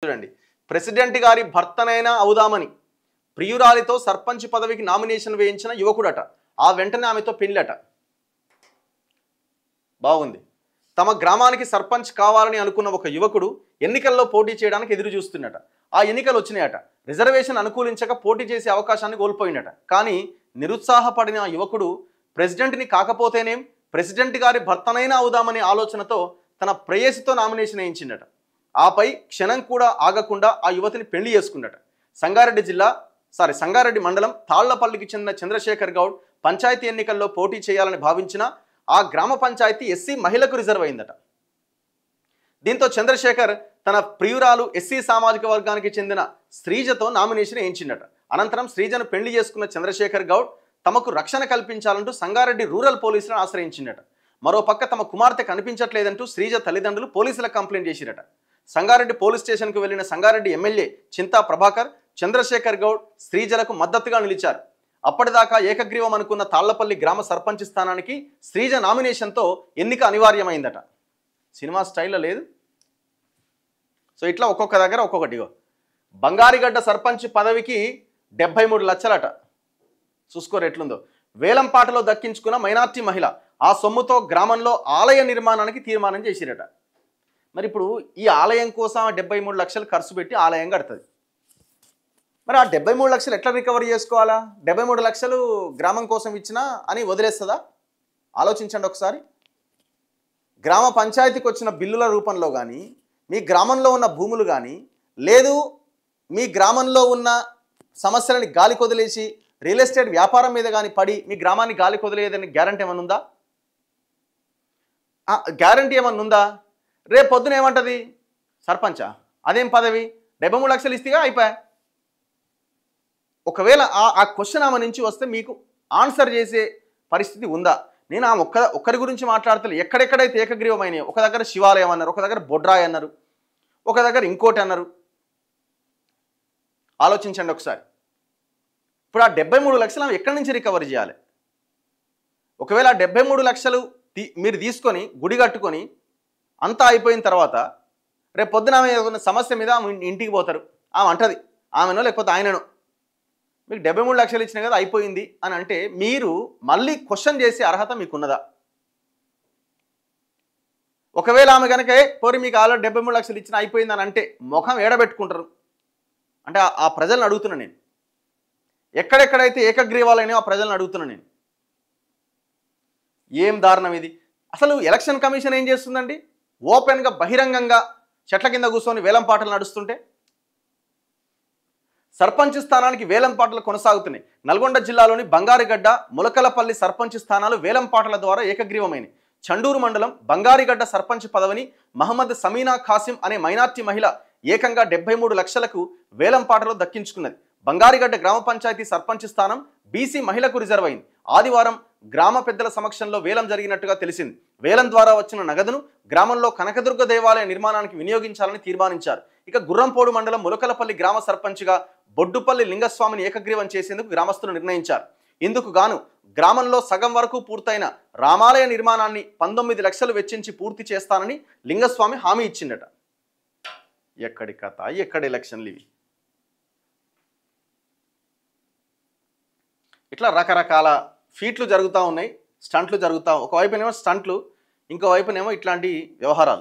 చూడండి, ప్రెసిడెంట్ గారి భర్తనైనా అవుదామని ప్రియురాలితో సర్పంచ్ పదవికి నామినేషన్ వేయించిన యువకుడట. ఆ వెంటనే ఆమెతో పెళ్ళట. బాగుంది. తమ గ్రామానికి సర్పంచ్ కావాలని అనుకున్న ఒక యువకుడు ఎన్నికల్లో పోటీ చేయడానికి ఎదురు చూస్తున్నట. ఆ ఎన్నికలు వచ్చినాయట. రిజర్వేషన్ అనుకూలించక పోటీ చేసే అవకాశాన్ని కోల్పోయినట. కానీ నిరుత్సాహపడిన ఆ యువకుడు ప్రెసిడెంట్ని కాకపోతేనేం, ప్రెసిడెంట్ గారి భర్తనైనా అవుదామనే ఆలోచనతో తన ప్రేయసితో నామినేషన్ వేయించిందట. ఆపై క్షణం కూడా ఆగకుండా ఆ యువతిని పెళ్లి చేసుకున్నట. సంగారెడ్డి మండలం తాళ్లపల్లికి చెందిన చంద్రశేఖర్ గౌడ్ పంచాయతీ ఎన్నికల్లో పోటీ చేయాలని భావించిన ఆ గ్రామ పంచాయతీ ఎస్సీ మహిళకు రిజర్వ్ అయిందట. దీంతో చంద్రశేఖర్ తన ప్రియురాలు ఎస్సీ సామాజిక వర్గానికి చెందిన శ్రీజతో నామినేషన్ వేయించిందట. అనంతరం శ్రీజను పెళ్లి చేసుకున్న చంద్రశేఖర్ గౌడ్ తమకు రక్షణ కల్పించాలంటూ సంగారెడ్డి రూరల్ పోలీసులను ఆశ్రయించిందట. మరోపక్క తమ కుమార్తె కనిపించట్లేదంటూ శ్రీజ తల్లిదండ్రులు పోలీసులకు కంప్లైంట్ చేసిరట. సంగారెడ్డి పోలీస్ స్టేషన్కు వెళ్లిన సంగారెడ్డి ఎమ్మెల్యే చింతా ప్రభాకర్ చంద్రశేఖర్ గౌడ్ శ్రీజలకు మద్దతుగా నిలిచారు. అప్పటిదాకా ఏకగ్రీవం అనుకున్న తాళ్లపల్లి గ్రామ సర్పంచ్ స్థానానికి శ్రీజ నామినేషన్తో ఎన్నిక అనివార్యమైందట. సినిమా స్టైల్లో లేదు. సో ఇట్లా ఒక్కొక్క దగ్గర ఒక్కొక్కటిగో. బంగారిగడ్డ సర్పంచ్ పదవికి 73 లక్షలట. చూసుకోరు ఎట్లుందో. వేలంపాటలో దక్కించుకున్న మైనార్టీ మహిళ ఆ సొమ్ముతో గ్రామంలో ఆలయ నిర్మాణానికి తీర్మానం చేసిరట. మరి ఇప్పుడు ఈ ఆలయం కోసం 73 లక్షలు ఖర్చు పెట్టి ఆలయం కడుతుంది. మరి ఆ 73 లక్షలు ఎట్లా రికవరీ చేసుకోవాలా? 73 లక్షలు గ్రామం కోసం ఇచ్చినా అని వదిలేస్తుందా? ఆలోచించండి ఒకసారి. గ్రామ పంచాయతీకి వచ్చిన బిల్లుల రూపంలో కానీ, మీ గ్రామంలో ఉన్న భూములు కానీ, లేదు మీ గ్రామంలో ఉన్న సమస్యలని గాలి కొదిలేసి రియల్ ఎస్టేట్ వ్యాపారం మీద కానీ పడి మీ గ్రామాన్ని గాలి కొదిలేదని గ్యారంటీ ఏమన్నా ఉందా? గ్యారంటీ ఏమన్నా ఉందా? రేపు పొద్దున ఏమంటుంది? సర్పంచా అదేం పదవి, 73 లక్షలు ఇస్తేగా అయిపోయా. ఒకవేళ ఆ క్వశ్చన్ ఆమె నుంచి వస్తే మీకు ఆన్సర్ చేసే పరిస్థితి ఉందా? నేను ఆ ఒక్కరి గురించి మాట్లాడతలే. ఎక్కడెక్కడైతే ఏకగ్రీవమైనాయి, ఒక దగ్గర శివాలయం అన్నారు, ఒక దగ్గర బొడ్రాయి అన్నారు, ఒక దగ్గర ఇంకోటి అన్నారు. ఆలోచించండి ఒకసారి. ఇప్పుడు ఆ 73 లక్షలు ఆమె ఎక్కడి నుంచి రికవరీ చేయాలి? ఒకవేళ ఆ 73 లక్షలు మీరు తీసుకొని గుడి కట్టుకొని అంతా అయిపోయిన తర్వాత రేపు పొద్దున ఆమె సమస్య మీద ఇంటికి పోతారు. ఆమె అంటది, ఆమెనో లేకపోతే ఆయననో, మీకు 73 లక్షలు ఇచ్చినా కదా అయిపోయింది అని అంటే మీరు మళ్ళీ క్వశ్చన్ చేసే అర్హత మీకున్నదా? ఒకవేళ ఆమె కనుక పోరి మీకు ఆల్రెడీ 73 లక్షలు ఇచ్చినా అయిపోయింది అని అంటే ముఖం ఏడబెట్టుకుంటారు. అంటే ఆ ప్రజలను అడుగుతున్నా నేను. ఎక్కడెక్కడైతే ఏకగ్రీవాలైనా ఆ ప్రజలను అడుగుతున్నా నేను. ఏం దారుణం ఇది! అసలు ఎలక్షన్ కమిషన్ ఏం చేస్తుందండి? ఓపెన్గా బహిరంగంగా చెట్ల కింద కూర్చొని వేలం పాటలు నడుస్తుంటే సర్పంచ్ స్థానానికి వేలం పాటలు కొనసాగుతున్నాయి. నల్గొండ జిల్లాలోని బంగారిగడ్డ, ములకలపల్లి సర్పంచ్ స్థానాలు వేలం పాటల ద్వారా ఏకగ్రీవమైనవి. చండూరు మండలం బంగారిగడ్డ సర్పంచ్ పదవిని మహమ్మద్ సమీనా ఖాసిం అనే మైనార్టీ మహిళ ఏకంగా 73 లక్షలకు వేలం పాటలో దక్కించుకున్నది. బంగారిగడ్డ గ్రామ పంచాయతీ సర్పంచ్ స్థానం బీసీ మహిళకు రిజర్వ్ అయింది. ఆదివారం గ్రామ పెద్దల సమక్షంలో వేలం జరిగినట్టుగా తెలిసింది. వేలం ద్వారా వచ్చిన నగదును గ్రామంలో కనకదుర్గ దేవాలయ నిర్మాణానికి వినియోగించాలని తీర్మానించారు. ఇక గుర్రంపోడు మండలం ములకలపల్లి గ్రామ సర్పంచ్గా బొడ్డుపల్లి లింగస్వామిని ఏకగ్రీవం చేసేందుకు గ్రామస్తులు నిర్ణయించారు. ఇందుకు గాను గ్రామంలో సగం వరకు పూర్తయిన రామాలయ నిర్మాణాన్ని 19 లక్షలు వెచ్చించి పూర్తి చేస్తానని లింగస్వామి హామీ ఇచ్చిందట. ఎక్కడి కథ, ఎక్కడి ఎలక్షన్లు ఇవి! ఇట్లా రకరకాల ఫీట్లు జరుగుతూ ఉన్నాయి, స్టంట్లు జరుగుతూ. ఒకవైపునేమో స్టంట్లు, ఇంకోవైపునేమో ఇట్లాంటి వ్యవహారాలు.